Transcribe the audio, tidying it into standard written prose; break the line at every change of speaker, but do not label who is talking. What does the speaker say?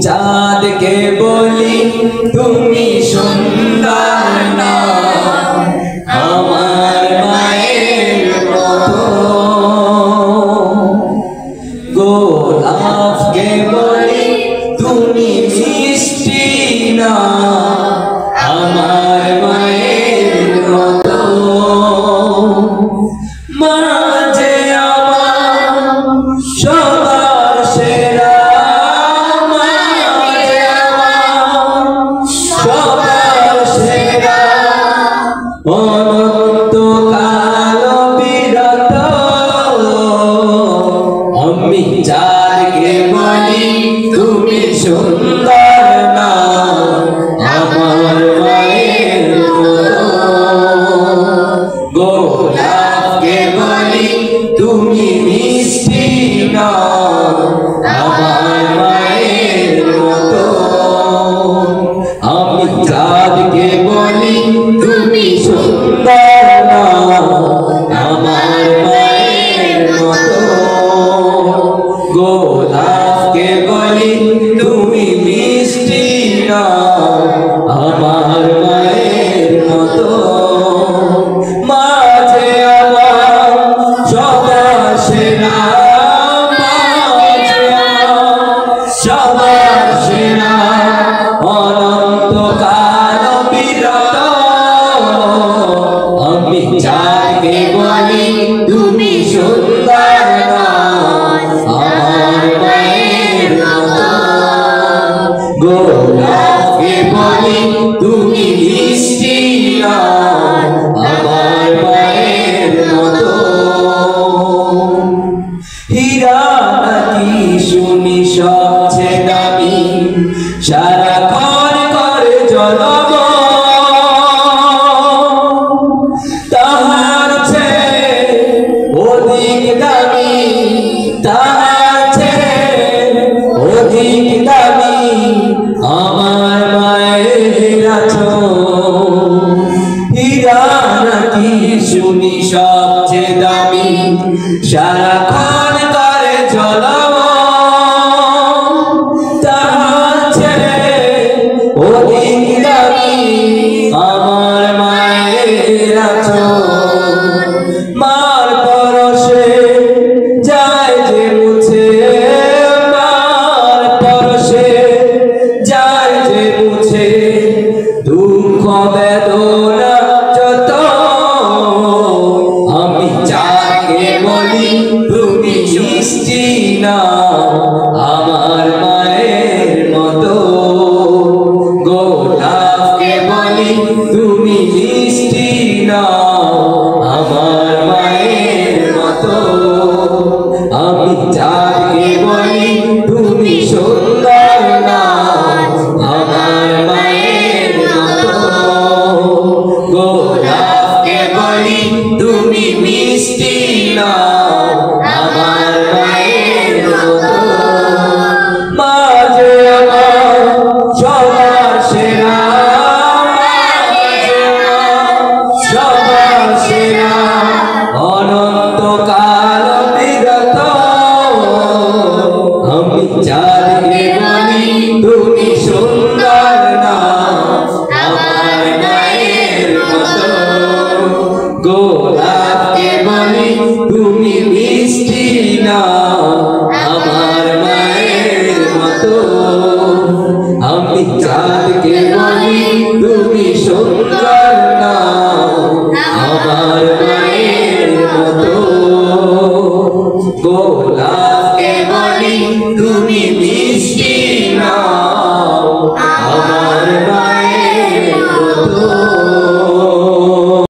চাঁদকে বলি তুমি সুন্দর না, আমার মায়ের মতো। গোলাপকে বলি তুমি মিষ্টি না, আমার মায়ের মতো। মা যে আমার সবার সেরা, অনন্তকাল বিরত। আমি যাকে বলি তুমি সুন্দর না, আমার মায়ের মতো। গোলাপকে বলি তুমি মিষ্টি না, আমার মায়ের মতো। আমি যাকে বলি তুমি সুন্দর না, আমার মায়ের মতো। গোলাপকে বলি তুমি মিষ্টি না, আমার মায়ের মতো। মা যে আমার সবার সেরা, মা যে আমার সবার সেরা, অনন্তকাল বিরত। আমি যাকে বলি তুমি সুন্দর না, আমার মায়ের মতো। গোলাপকে বলি তুমি মিষ্টি না, আমার মায়ের মতো। হীরা নাকি শুনি সবচেয়ে দামি, সারাক্ষণ করে জলম, তাহার চেয়ে অধিক দামি, তাহার চেয়ে অধিক দামি আমার মায়ের আঁচল। হীরা নাকি শুনি সবচেয়ে দামি, সারাক্ষণ করে জলম, তাহার চেয়ে অধিক দামি আমার মায়ের আঁচল। মার পরশে যায় যে মুছে, মার পরশে যায় যে মুছে দুঃখ বেদনা যত। আমি যাকে বলি তুমি মিষ্টি না, আমার মায়ের মতো। গোলাপকে বলি তুমি মিষ্টি না, আমার মায়ের মতো। আমি যাকে বলি তুমি সুন্দর না, আমার মায়ের মতো। গোলাপকে বলি তুমি মিষ্টি না, আমার মায়ের মতো। মা যে আমার সবার সেরা, সবার সেরা, অনন্তকাল বিরত। আমি যাকে বলি তুমি সুন্দর না, আমার মায়ের মতো। গোলাপকে বলি তুমি মিষ্টি না, আমার মায়ের মতো। আমি যাকে বলি তুমি সুন্দর না, আমার মায়ের মতো। গোলাপকে বলি তুমি মিষ্টি না, আমার